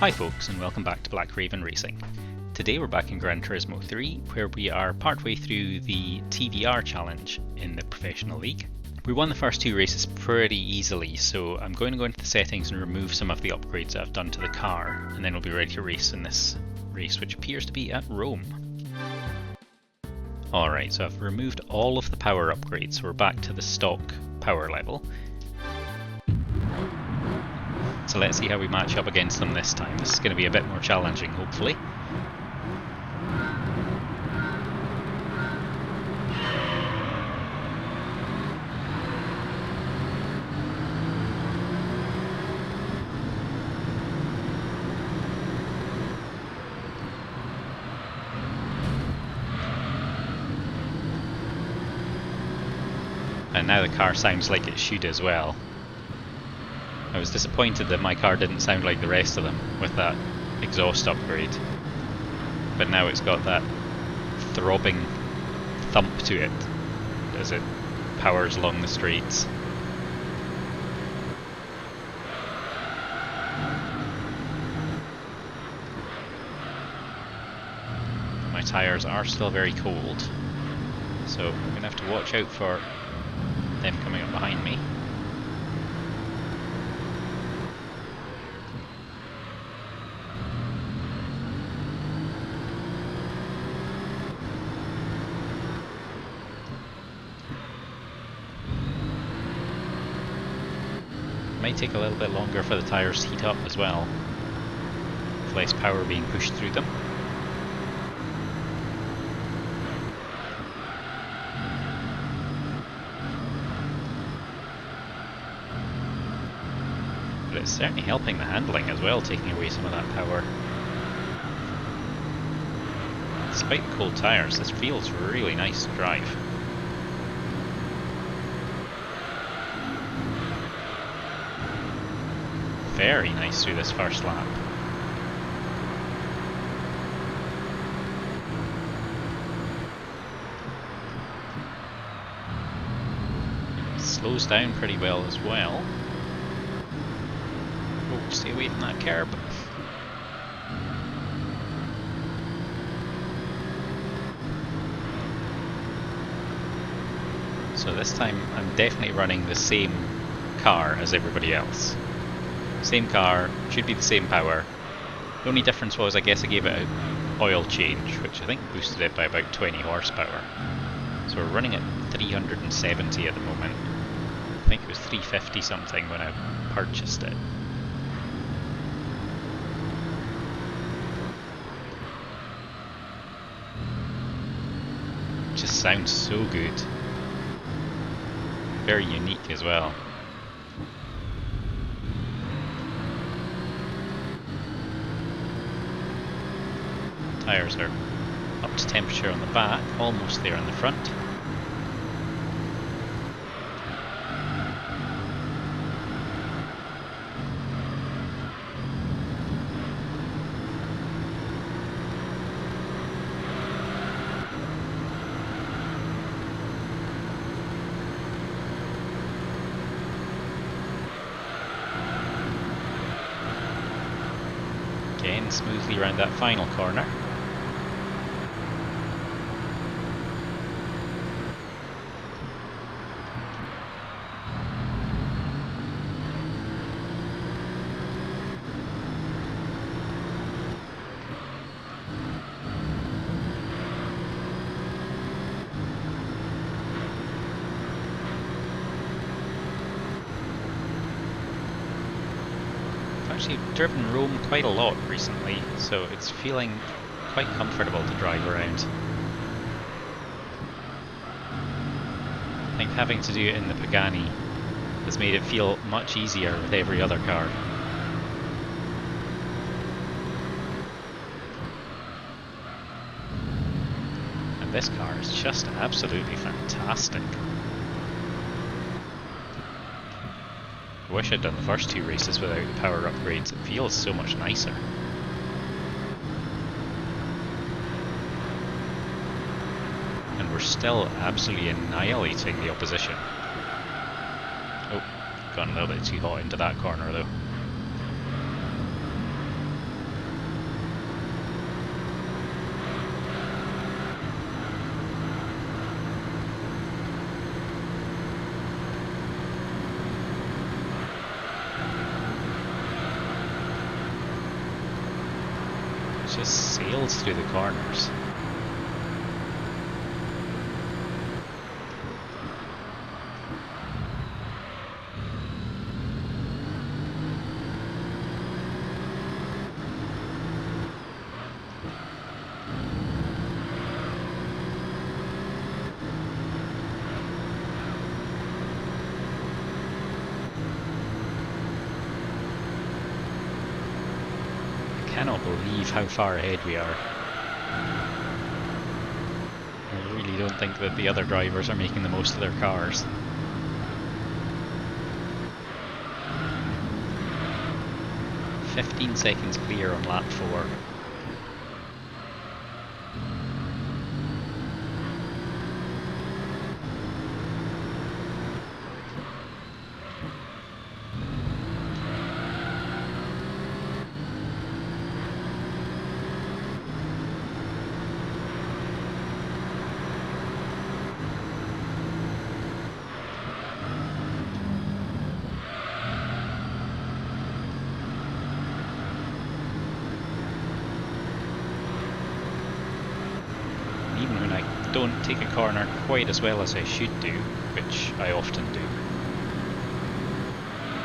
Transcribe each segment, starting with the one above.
Hi folks, and welcome back to Black Raven Racing. Today we're back in Gran Turismo 3, where we are partway through the TVR challenge in the professional league. We won the first two races pretty easily, so I'm going to go into the settings and remove some of the upgrades that I've done to the car, and then we'll be ready to race in this race, which appears to be at Rome. Alright, so I've removed all of the power upgrades, so we're back to the stock power level. So let's see how we match up against them this time. This is going to be a bit more challenging, hopefully. And now the car sounds like it should as well. I was disappointed that my car didn't sound like the rest of them with that exhaust upgrade. But now it's got that throbbing thump to it as it powers along the streets. My tyres are still very cold, so I'm going to have to watch out for them coming up behind me. Might take a little bit longer for the tyres to heat up as well, with less power being pushed through them. But it's certainly helping the handling as well, taking away some of that power. Despite the cold tyres, this feels really nice to drive. Very nice through this first lap. Slows down pretty well as well. Oh, stay away from that curb. So this time I'm definitely running the same car as everybody else. Same car, should be the same power. The only difference was I guess I gave it an oil change, which I think boosted it by about 20 horsepower. So we're running at 370 at the moment. I think it was 350 something when I purchased it. It just sounds so good. Very unique as well. Tyres are up to temperature on the back, almost there on the front. Again, smoothly around that final corner. Actually driven Rome quite a lot recently, so it's feeling quite comfortable to drive around. I think having to do it in the Pagani has made it feel much easier with every other car. And this car is just absolutely fantastic. I wish I'd done the first two races without the power upgrades, it feels so much nicer. And we're still absolutely annihilating the opposition. Oh, gone a little bit too hot into that corner though. just sails through the corners. I cannot believe how far ahead we are. I really don't think that the other drivers are making the most of their cars. "15 seconds clear on lap 4. Even when I don't take a corner quite as well as I should do, which I often do,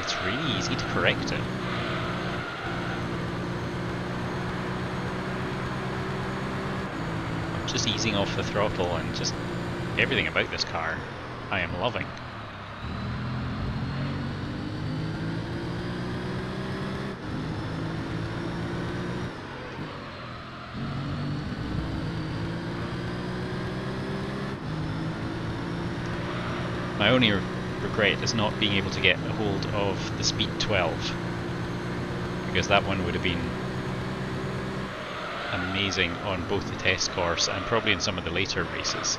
it's really easy to correct it. I'm just easing off the throttle, and just everything about this car I am loving. My only regret is not being able to get a hold of the Speed 12, because that one would have been amazing on both the test course and probably in some of the later races.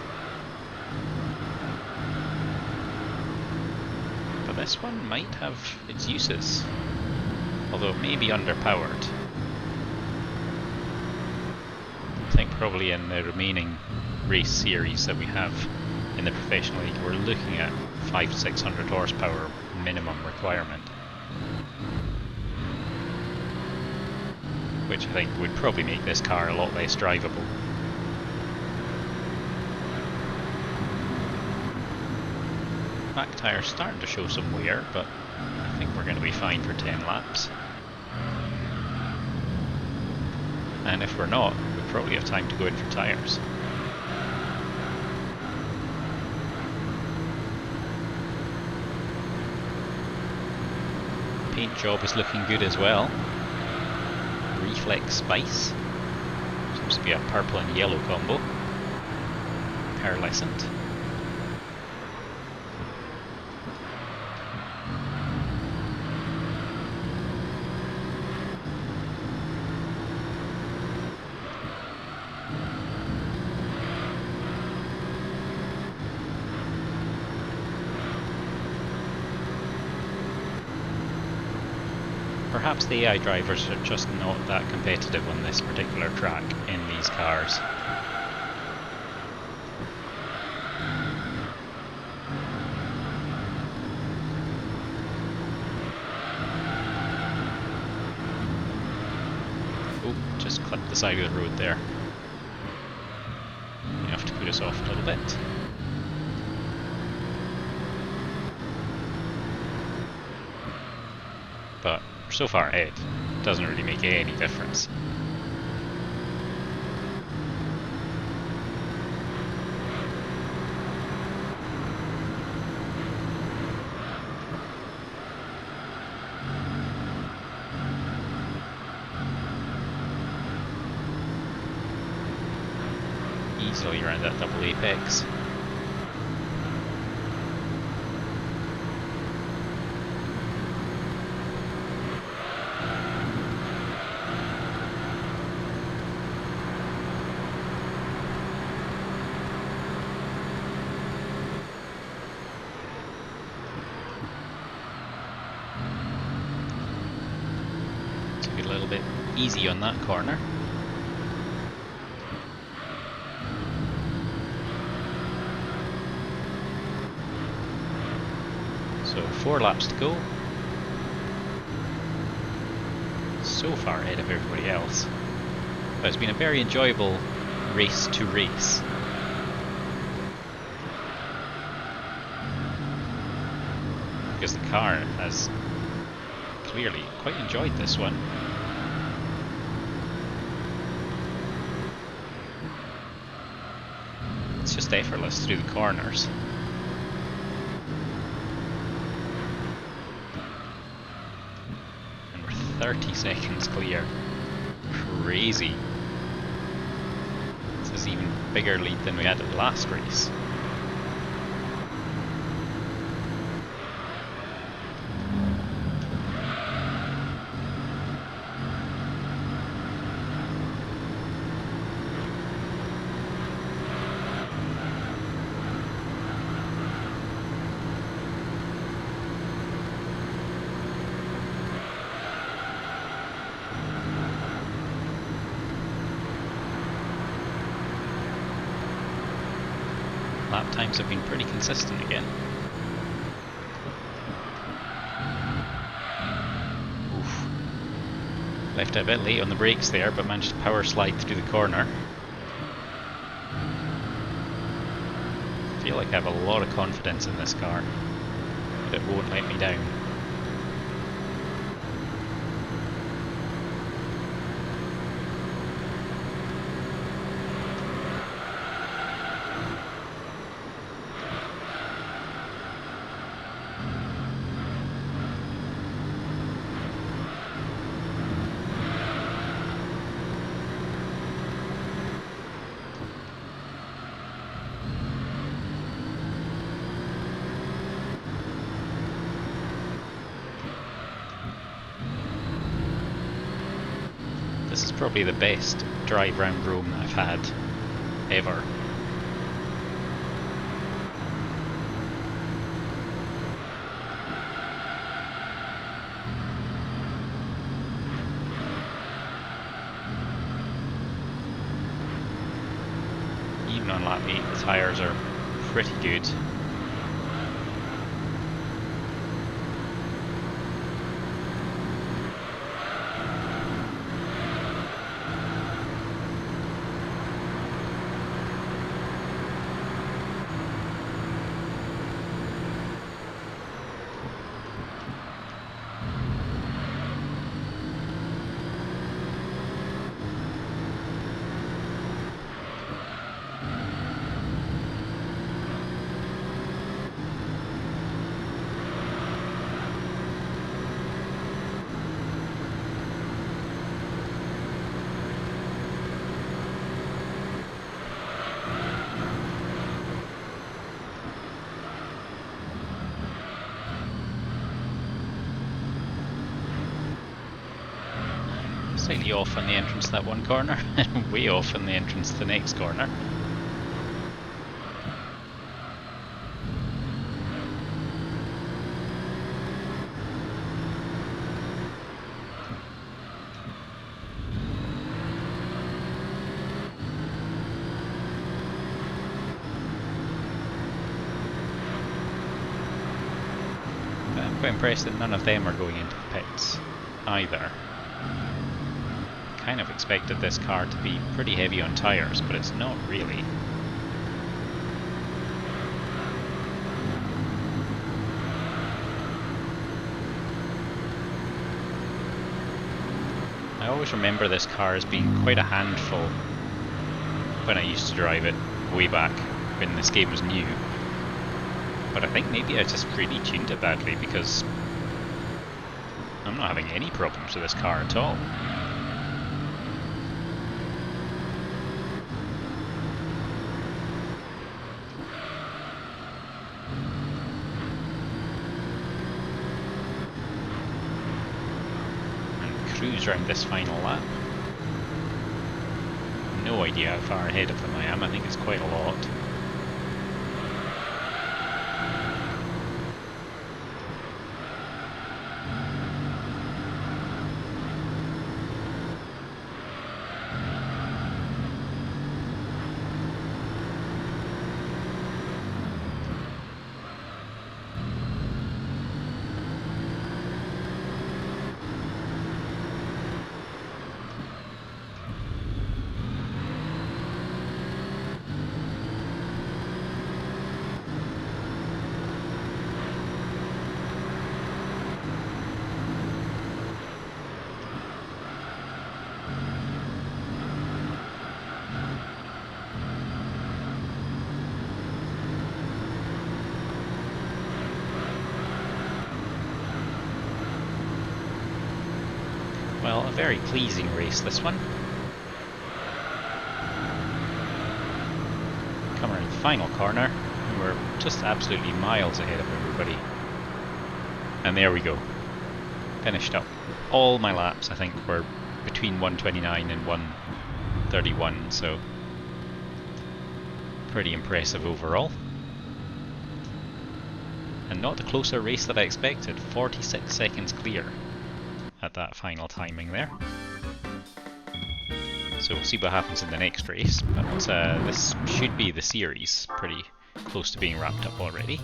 But this one might have its uses, although it may be underpowered. I think probably in the remaining race series that we have in the professional league, we're looking at 500-600 horsepower minimum requirement, which I think would probably make this car a lot less drivable. Back tyre's starting to show some wear, but I think we're going to be fine for 10 laps. And if we're not, we probably have time to go in for tyres. Paint job is looking good as well. Reflex Spice. Seems to be a purple and yellow combo. Pearlescent. Perhaps the AI drivers are just not that competitive on this particular track in these cars. Oh, just clipped the side of the road there. Enough to put us off a little bit. But so far ahead, doesn't really make any difference. Easily around that double apex. A little bit easy on that corner. So 4 laps to go. So far ahead of everybody else. But it's been a very enjoyable race to race. Because the car has clearly quite enjoyed this one. It's just effortless through the corners. And we're 30 seconds clear. Crazy. This is even bigger lead than we had at the last race. Lap times have been pretty consistent again. Oof. Left it a bit late on the brakes there, but managed to power slide through the corner. I feel like I have a lot of confidence in this car, but it won't let me down. This is probably the best drive round Rome I've had ever. Even on lap 8 the tyres are pretty good. Slightly off on the entrance to that one corner, and way off on the entrance to the next corner. But I'm quite impressed that none of them are going into the pits either. Kind of expected this car to be pretty heavy on tyres, but it's not really. I always remember this car as being quite a handful when I used to drive it way back when this game was new. But I think maybe I just really tuned it badly, because I'm not having any problems with this car at all. Cruise around this final lap. No idea how far ahead of them I am. I think it's quite a lot. very pleasing race, this one. Come around the final corner, and we're just absolutely miles ahead of everybody. And there we go. Finished up. All my laps, I think, were between 129 and 131, so pretty impressive overall. And not the closer race that I expected. 46 seconds clear at that final timing there. So we'll see what happens in the next race, but this should be the series, pretty close to being wrapped up already.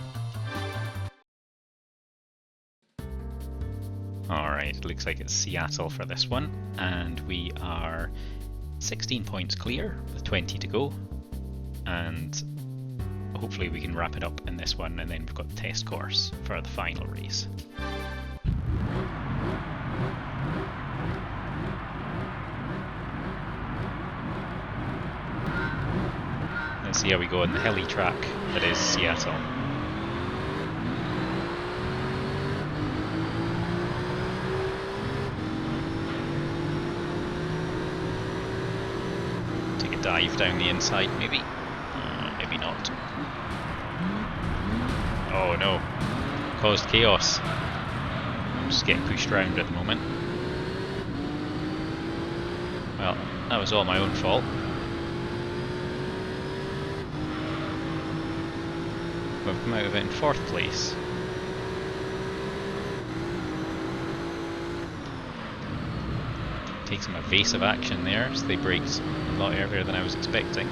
Alright, looks like it's Seattle for this one, and we are 16 points clear with 20 to go, and hopefully we can wrap it up in this one, and then we've got the test course for the final race. Let's see how we go on the hilly track that is Seattle. Take a dive down the inside, maybe? Maybe not. Oh no. Caused chaos. I'm just getting pushed around at the moment. Well, that was all my own fault. We've come out of it in 4th place. Take some evasive action there, so they braked a lot earlier than I was expecting.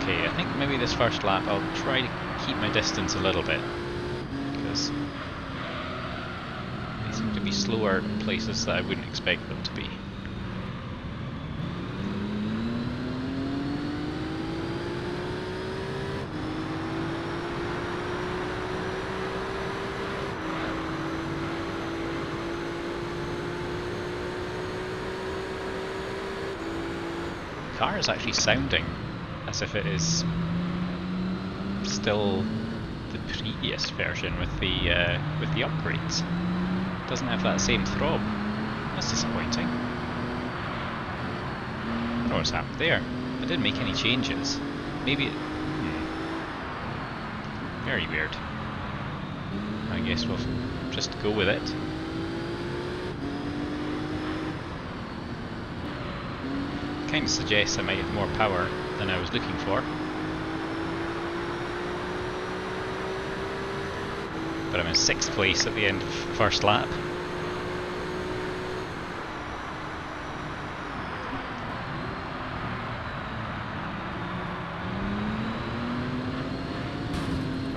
Okay, I think maybe this first lap I'll try to keep my distance a little bit, because they seem to be slower in places that I wouldn't expect them to be. The car is actually sounding as if it is still the previous version with the upgrades. It doesn't have that same throb. That's disappointing. I don't know what's happened there. I didn't make any changes. Maybe it... Very weird. I guess we'll just go with it. Kind of suggests I might have more power than I was looking for. But I'm in 6th place at the end of first lap.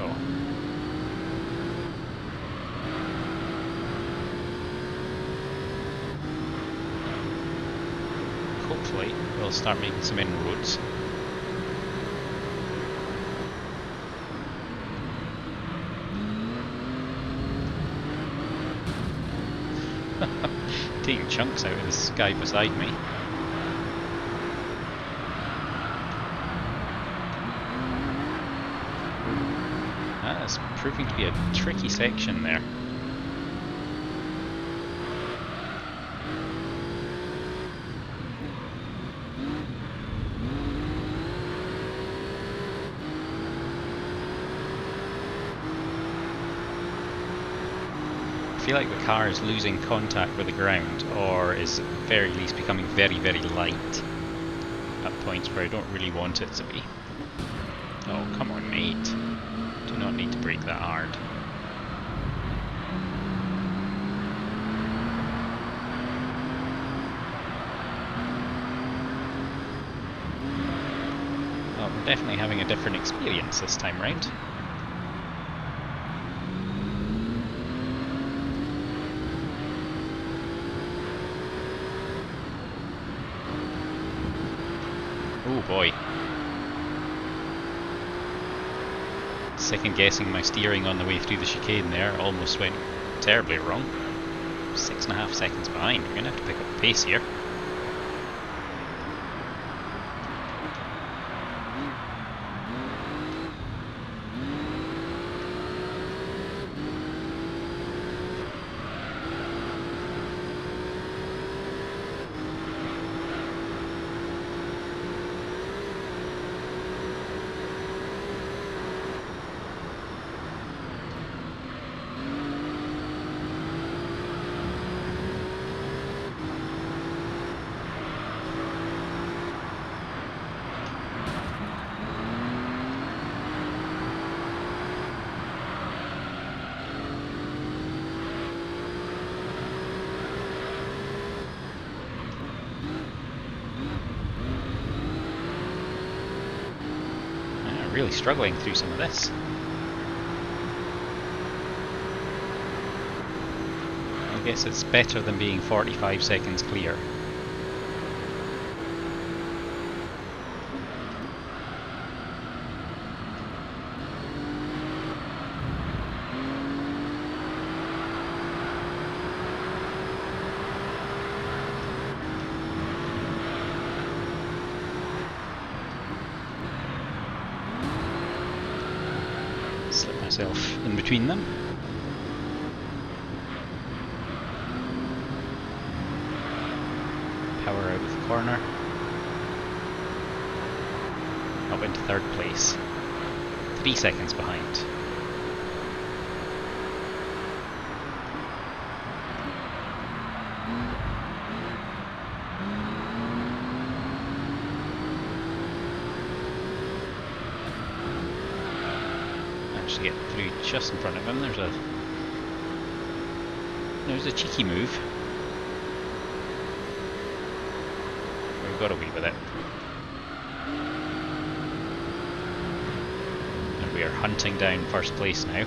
Oh. Hopefully we'll start making some inroads. Taking chunks out of the sky beside me. That's proving to be a tricky section there. I feel like the car is losing contact with the ground, or is at the very least becoming very, very light at points where I don't really want it to be. Oh, come on, mate. Do not need to brake that hard. Well, we're definitely having a different experience this time round. Oh boy. Second guessing my steering on the way through the chicane there, almost went terribly wrong. 6.5 seconds behind, we're going to have to pick up the pace here. really struggling through some of this. I guess it's better than being 45 seconds clear. Slip myself in between them. Power out of the corner. Up into third place. 3 seconds behind. Managed to get through just in front of him. There's a cheeky move. We've got away with it. And we are hunting down first place now.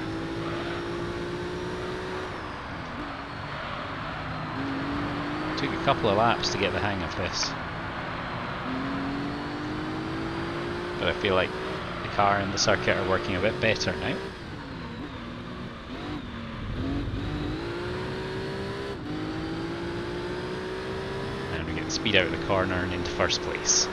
Took a couple of laps to get the hang of this. But I feel like the car and the circuit are working a bit better now. Speed out of the corner and into first place.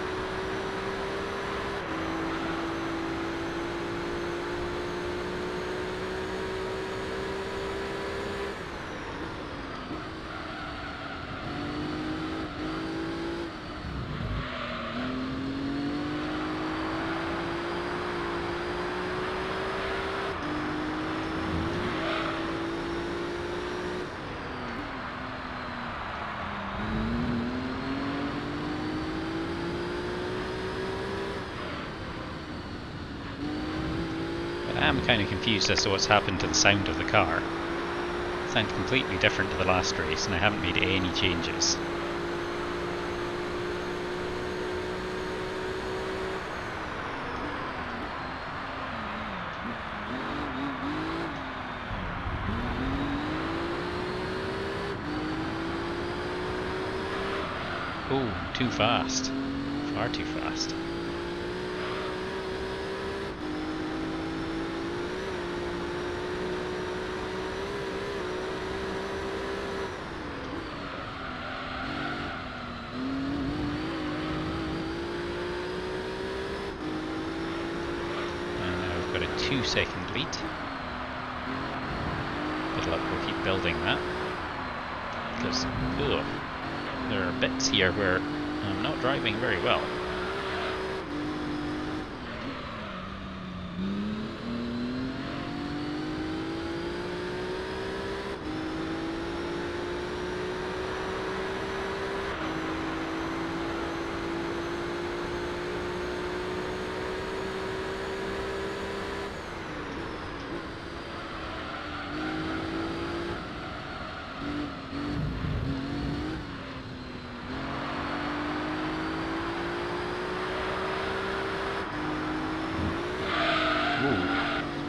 I'm kind of confused as to what's happened to the sound of the car. It sounds completely different to the last race, and I haven't made any changes. Oh, too fast. Far too fast. And now we've got a 2-second lead. Good luck, we'll keep building that. Because, ugh, there are bits here where I'm not driving very well.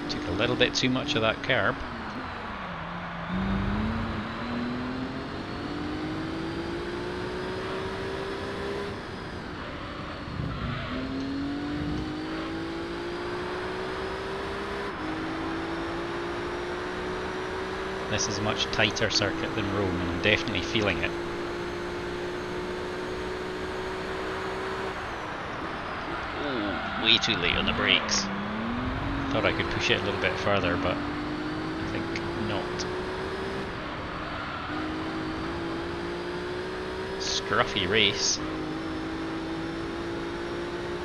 Took a little bit too much of that curb. This is a much tighter circuit than Rome, and I'm definitely feeling it. Ooh, way too late on the brakes. Thought I could push it a little bit further, but I think not. Scruffy race,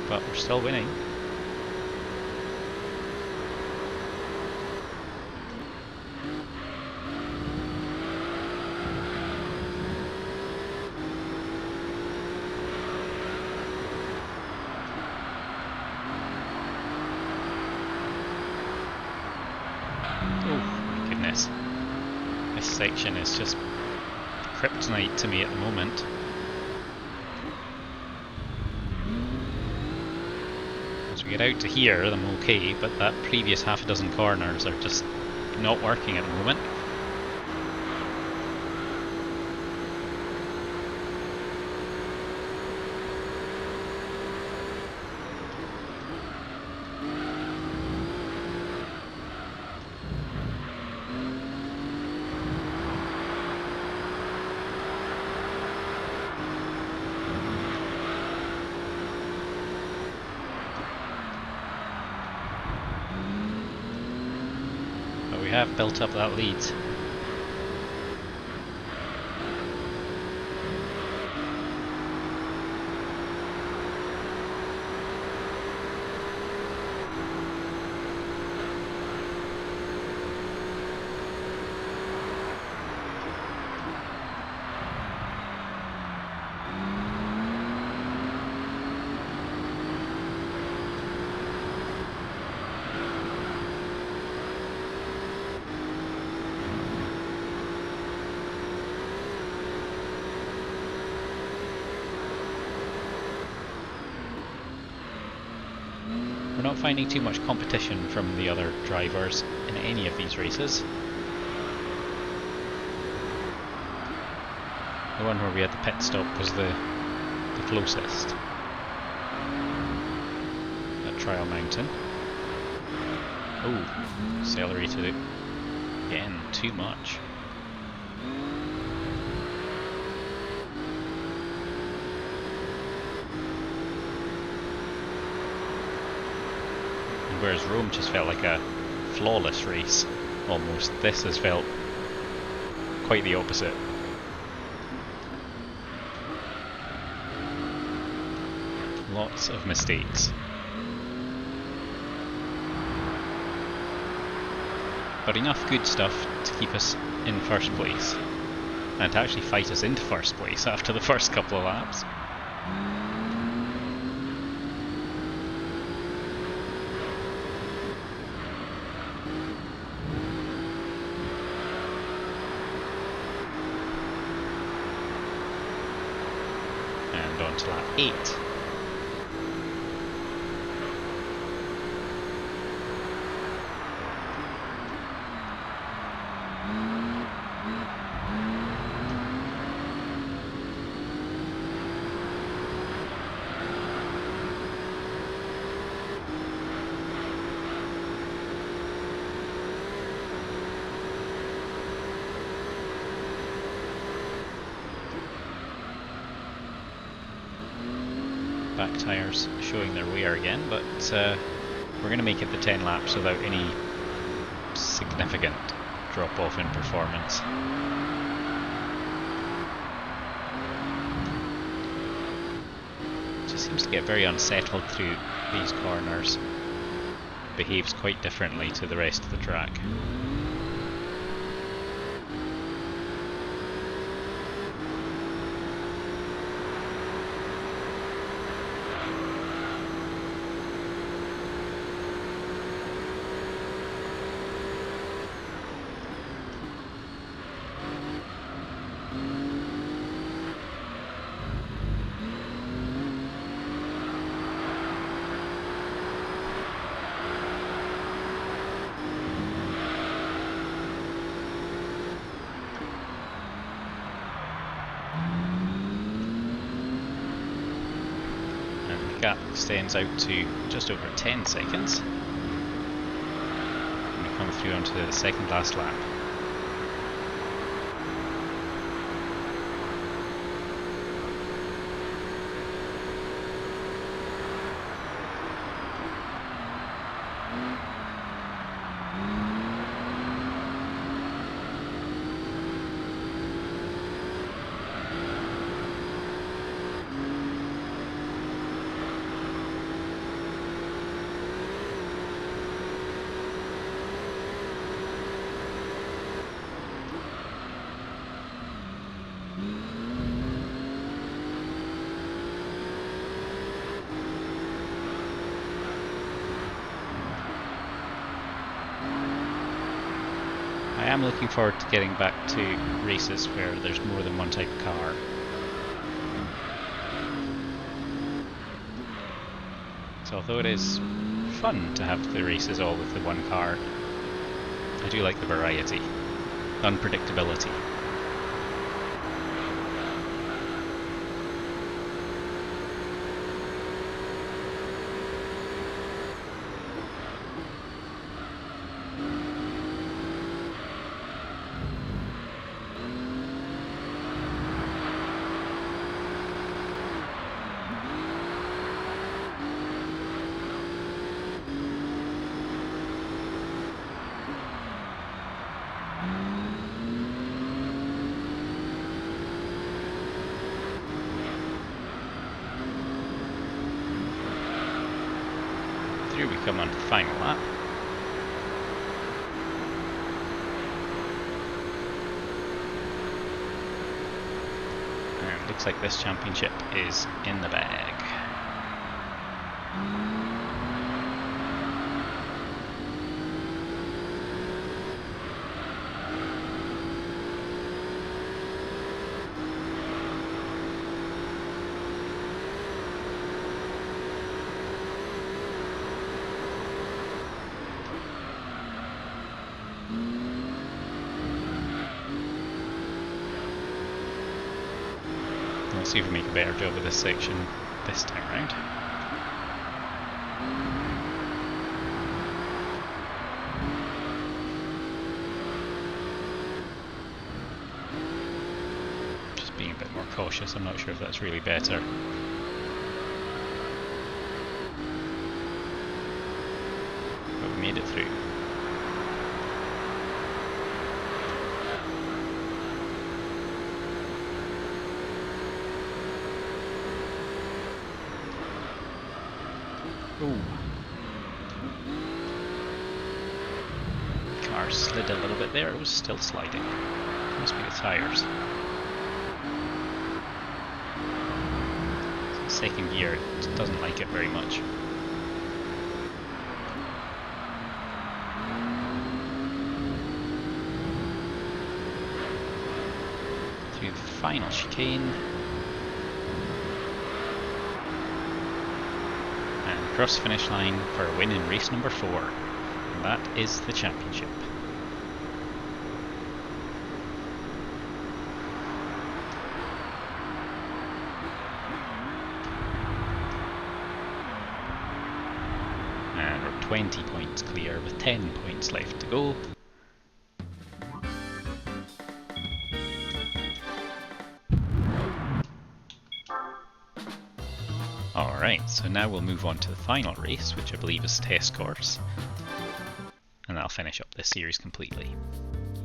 but we're still winning. This section is just kryptonite to me at the moment. As So we get out to here, I'm okay, but that previous half a dozen corners are just not working at the moment. We have built up that lead. We're not finding too much competition from the other drivers in any of these races. The one where we had the pit stop was the closest. At Trial Mountain. Oh, accelerated it again, too much. Whereas Rome just felt like a flawless race, almost. This has felt quite the opposite. Lots of mistakes. But enough good stuff to keep us in first place, and to actually fight us into first place after the first couple of laps. On to lap 8. Back tyres showing their wear again, but we're going to make it the 10 laps without any significant drop off in performance. Just seems to get very unsettled through these corners. Behaves quite differently to the rest of the track. Gap extends out to just over 10 seconds. And we come through onto the second last lap. I am looking forward to getting back to races where there's more than one type of car. So although it is fun to have the races all with the one car, I do like the variety, unpredictability. Here we come on to the final lap. And looks like this championship is in the bag. We'll see if we make a better job of this section this time round. Just being a bit more cautious, I'm not sure if that's really better. But we made it through. Ooh. Car slid a little bit there, it was still sliding. Must be the tyres. Second gear, it doesn't like it very much. Through the final chicane. Across the finish line for a win in race number 4, and that is the championship. And we're 20 points clear with 10 points left to go. Alright, so now we'll move on to the final race, which I believe is test course. And that'll finish up this series completely.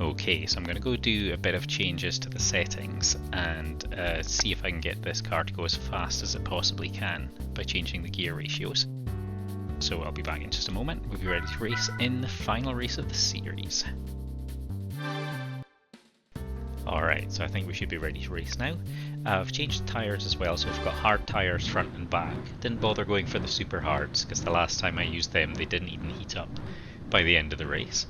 Okay, so I'm going to go do a bit of changes to the settings and see if I can get this car to go as fast as it possibly can by changing the gear ratios. So I'll be back in just a moment. We'll be ready to race in the final race of the series. Alright, so I think we should be ready to race now. I've changed the tyres as well, so we've got hard tyres front and back. Didn't bother going for the super hards, because the last time I used them they didn't even heat up by the end of the race.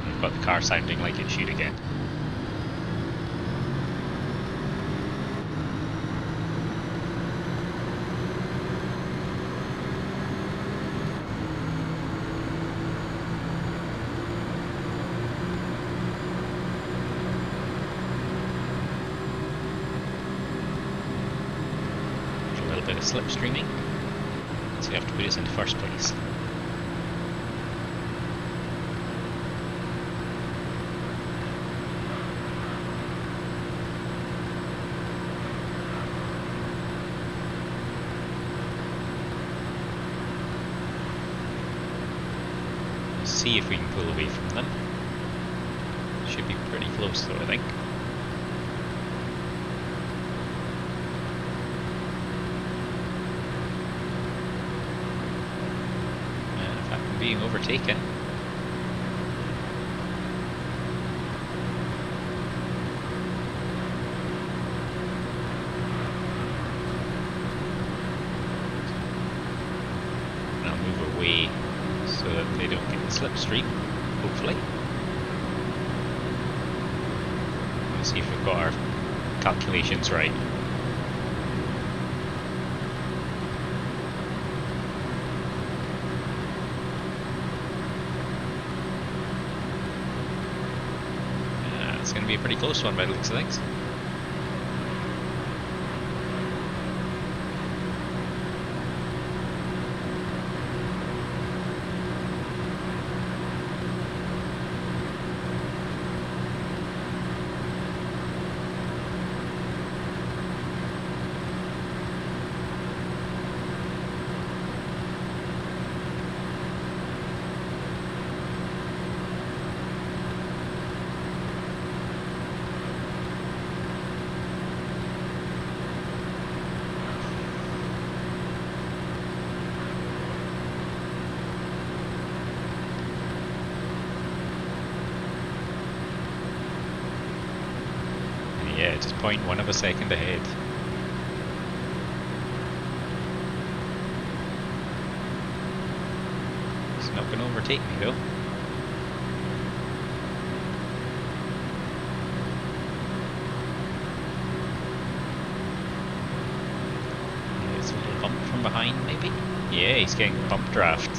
We've got the car sounding like it should again. Bit of slipstreaming, so we have to put us into first place. Let's see if we can pull away from them. Should be pretty close though, I think. Being overtaken. And I'll move away so that they don't get the slipstream, hopefully. Let's see if we've got our calculations right. It's going to be a pretty close one by the looks of things. Yeah, just 0.1 of a second ahead. He's not going to overtake me though. There's a little bump from behind maybe? Yeah, he's getting bump draft.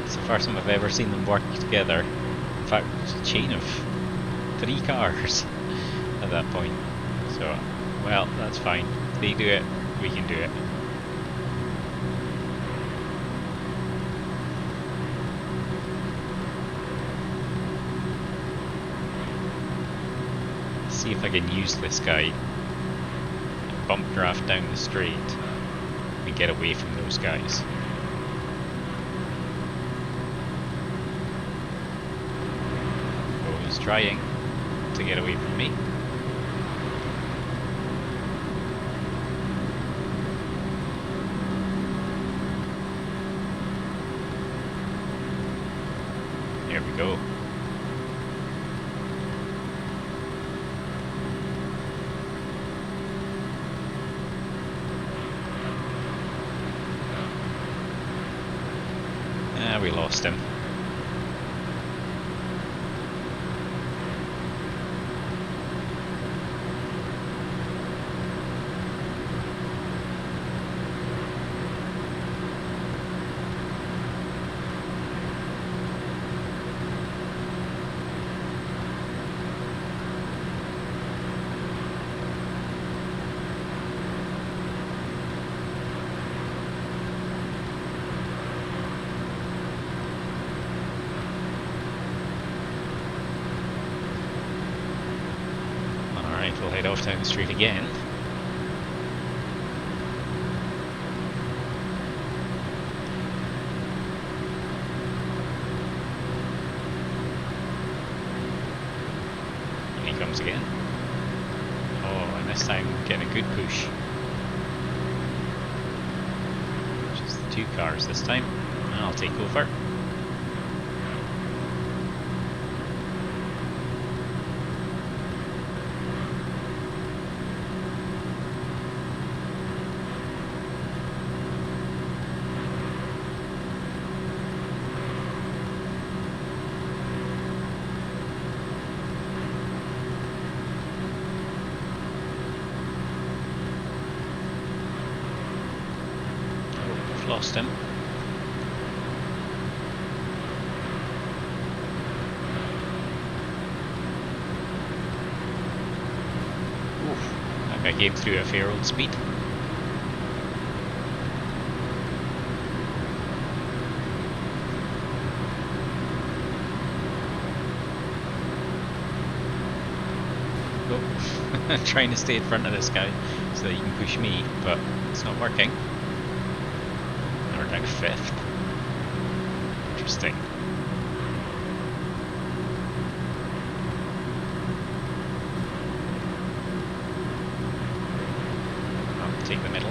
It's the first time I've ever seen them work together. In fact, it's a chain of 3 cars at that point. So, well, that's fine. If they do it, we can do it. Let's see if I can use this guy and bump draft down the straight and get away from those guys. Trying to get away from me. Here we go. We lost him. We'll head off down the street again. And he comes again. Oh, and this time getting a good push. Just the 2 cars this time. I'll take over. Lost him. Oof, that guy came through at fair old speed. Oh, trying to stay in front of this guy so that he can push me, but it's not working. Down 5th. Interesting. I'll take the middle,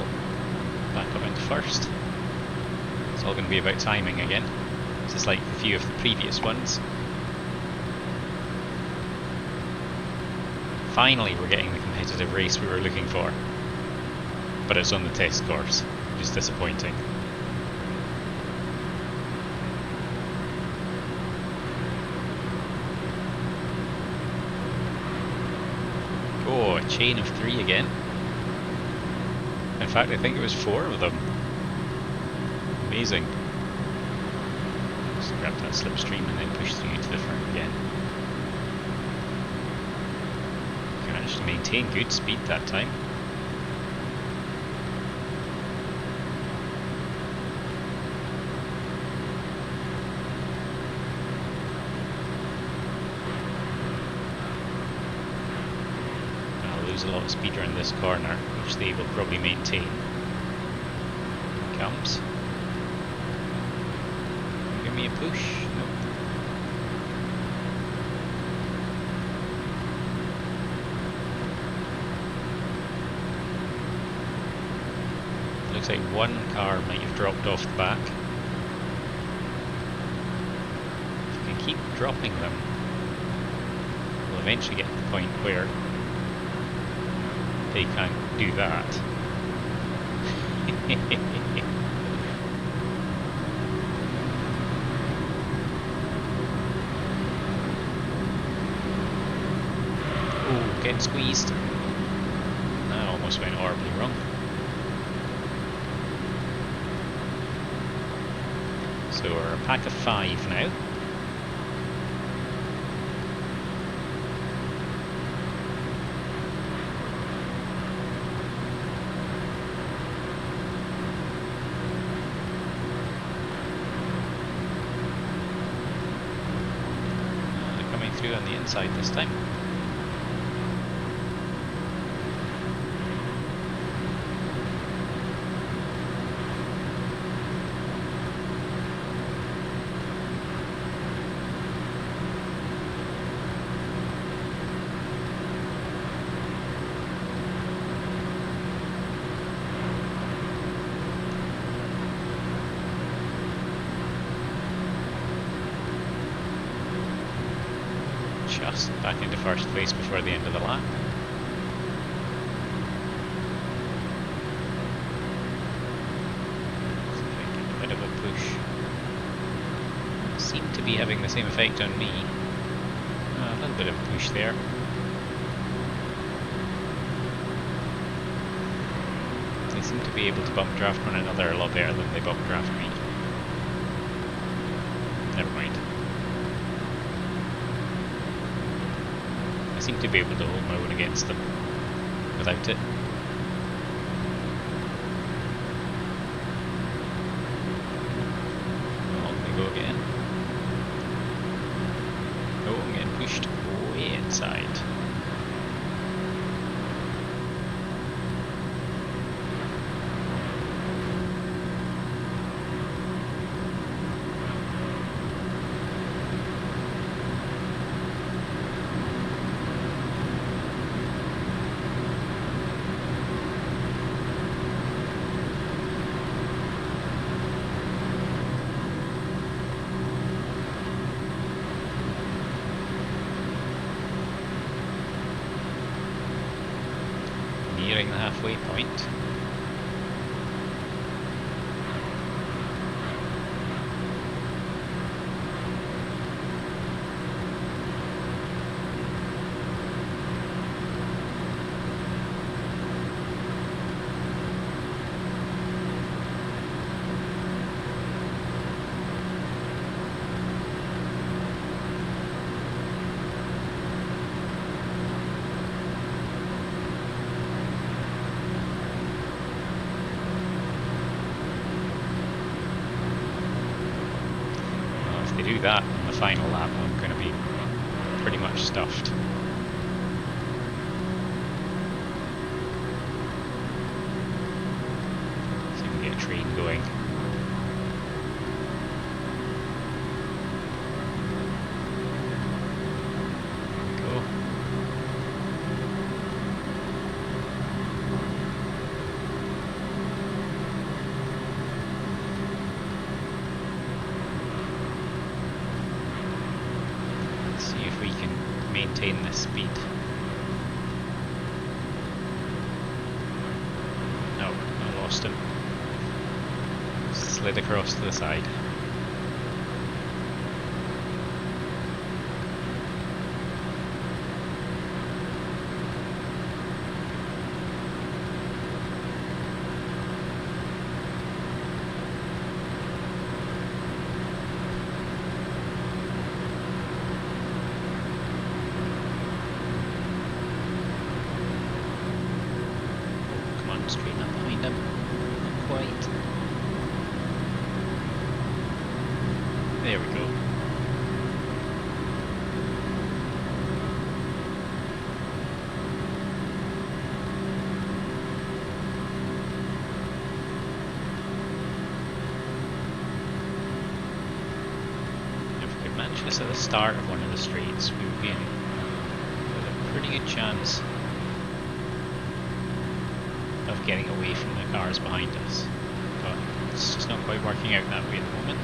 back up into 1st. It's all going to be about timing again, just like a few of the previous ones. Finally we're getting the competitive race we were looking for, but it's on the test course, which is disappointing. a chain of 3 again. In fact, I think it was 4 of them. Amazing. Just grab that slipstream and then push through to the front again. Managed to maintain good speed that time. I'll lose a lot of speed around this corner, which they will probably maintain. Here it comes. Give me a push. Nope. Looks like one car might have dropped off the back. If you can keep dropping them, we'll eventually get to the point where they can't do that. Oh, getting squeezed. That almost went horribly wrong. So we're a pack of 5 now. They're coming through on the inside this time. Just back into first place before the end of the lap. See if I can get a bit of a push. Doesn't seem to be having the same effect on me. A little bit of a push there. They seem to be able to bump draft one another a lot better than they bump draft me. Never mind. I seem to be able to hold my own against them without it. On they go again. Oh, I'm getting pushed way inside. Nearing the halfway point. Do that on the final lap, I'm going to be pretty much stuffed. See if we can get a train going. Go. Maintain this speed. No, I lost him. Slid across to the side. right. There we go. If we could manage this at the start of one of the straights, we would be in with a pretty good chance of getting away from the cars behind us. But it's just not quite working out that way at the moment.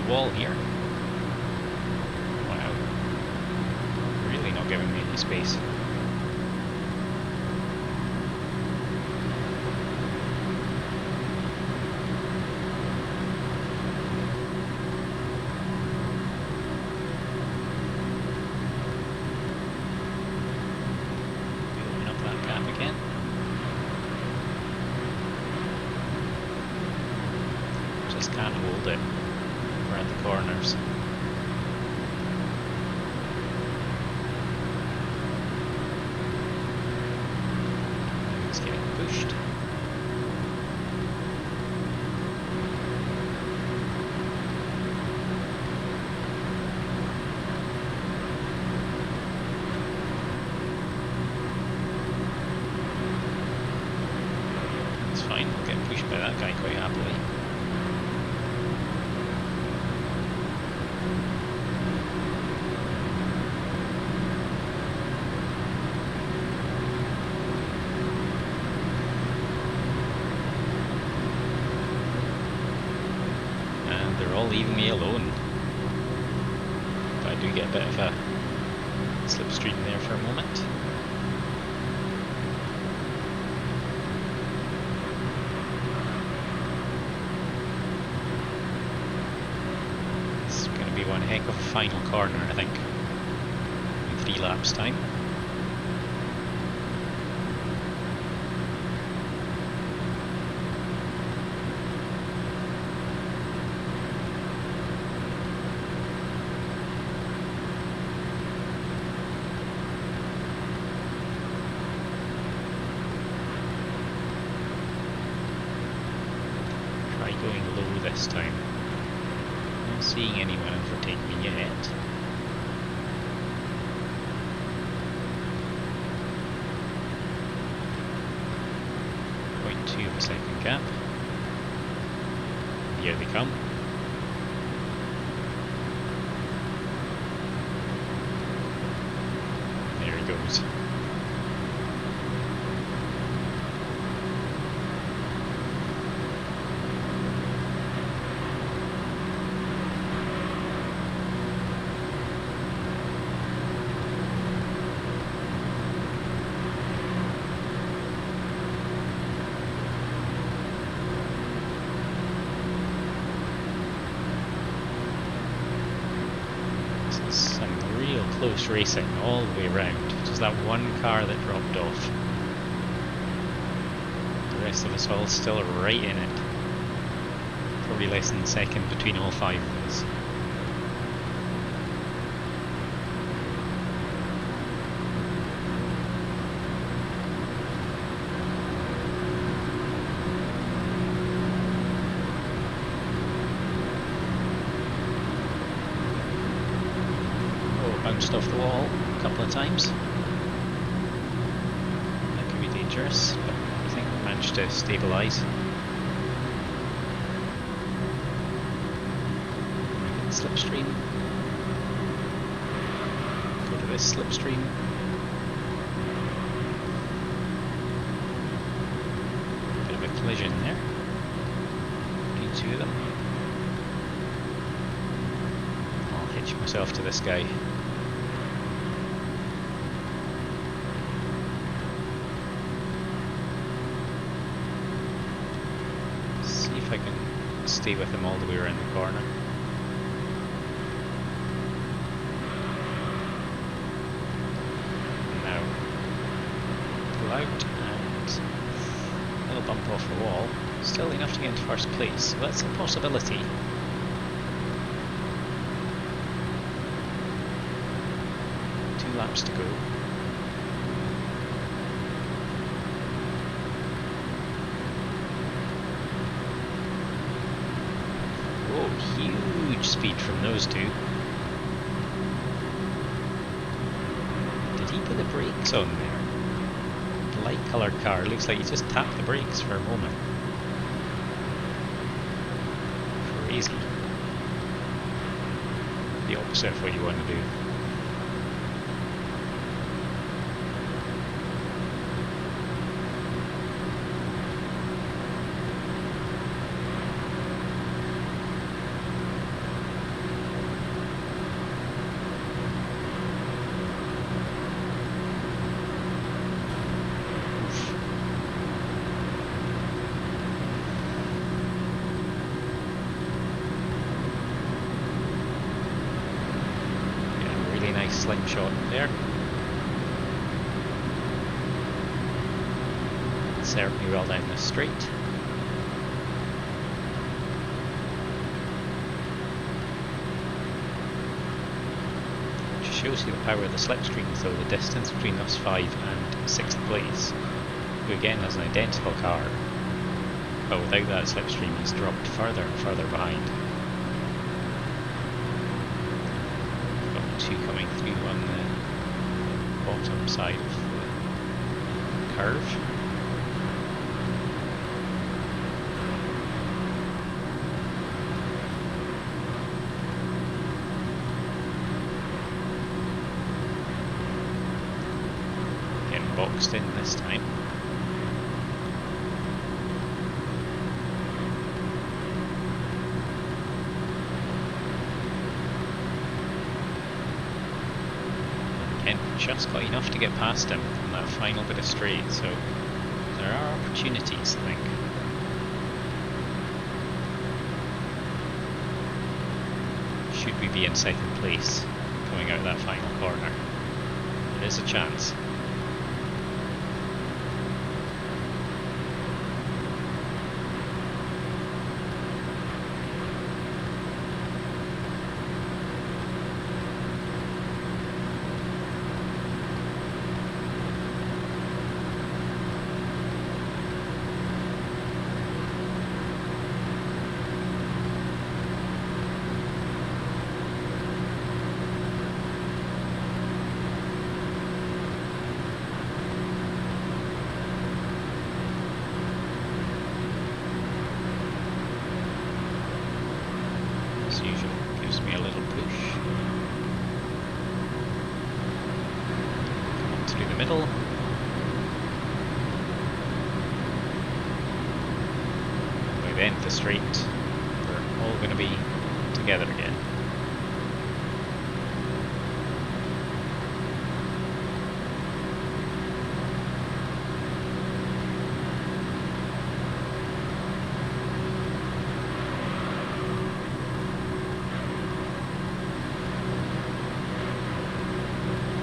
Wall here. Wow. Really not giving me any space. Building up that gap again. Just can't hold it around the corners. It's getting pushed. It's fine, we'll get pushed by that guy quite happily. Leaving me alone. But I do get a bit of a slipstream there for a moment. It's going to be one heck of a final corner, I think, in 3 laps time. Going low this time. Not seeing anyone overtake me yet. .2 of a second gap. Here they come. There he goes. Some real close racing all the way around. Just that one car that dropped off. The rest of us all still right in it. Probably less than a second between all 5 of us. Bounced off the wall a couple of times. That could be dangerous, but I think we managed to stabilise. Slipstream. Go to this slipstream. Bit of a collision there. Between 2 of them. I'll hitch myself to this guy. stay with him all the way around the corner. And now pull out and a little bump off the wall. Still enough to get into first place, so that's a possibility. 2 laps to go. Whoa, huge speed from those two. Did he put the brakes on there? The light coloured car looks like he just tapped the brakes for a moment. Crazy. The opposite of what you want to do. Slingshot there. Certainly well down the straight. Which shows you the power of the slipstream, though the distance between us 5 and 6th place, who again has an identical car, but without that slipstream he's dropped further and further behind. Two coming through on the bottom side of the curve. Getting boxed in this time. Just got enough to get past him on that final bit of straight, so there are opportunities, I think. Should we be in 2nd place coming out of that final corner? There is a chance. The straight, we're all going to be together again.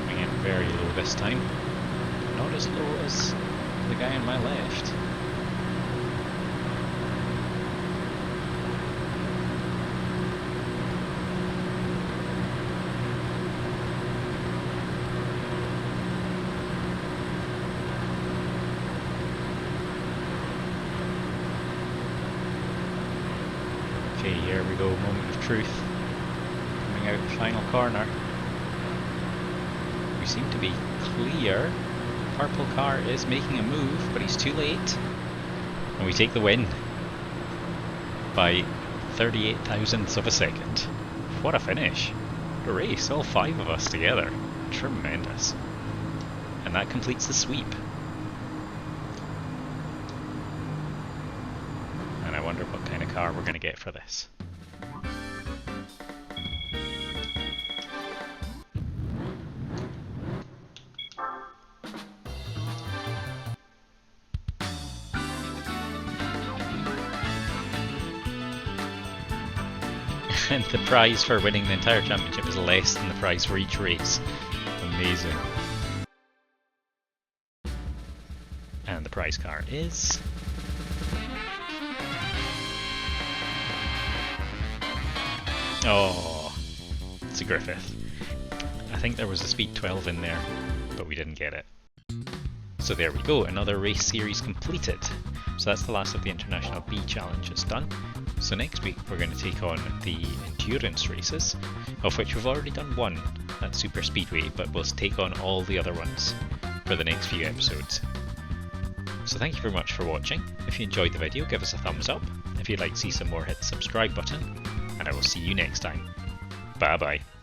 Coming in very low this time, not as low as the guy on my left. Here we go, moment of truth. Coming out the final corner. We seem to be clear. Purple car is making a move, but he's too late. And we take the win by 38 thousandths of a second. What a finish. What a race, all 5 of us together. Tremendous. And that completes the sweep. And I wonder what kind of car we're going to get for this. And the prize for winning the entire championship is less than the prize for each race. Amazing. And the prize car is... Oh, it's a Griffith. I think there was a Speed 12 in there, but we didn't get it. So there we go, another race series completed. So that's the last of the International B challenges done. So next week we're going to take on the endurance races, of which we've already done one at Super Speedway, but we'll take on all the other ones for the next few episodes. So thank you very much for watching. If you enjoyed the video, give us a thumbs up. If you'd like to see some more, hit the subscribe button, and I will see you next time. Bye bye.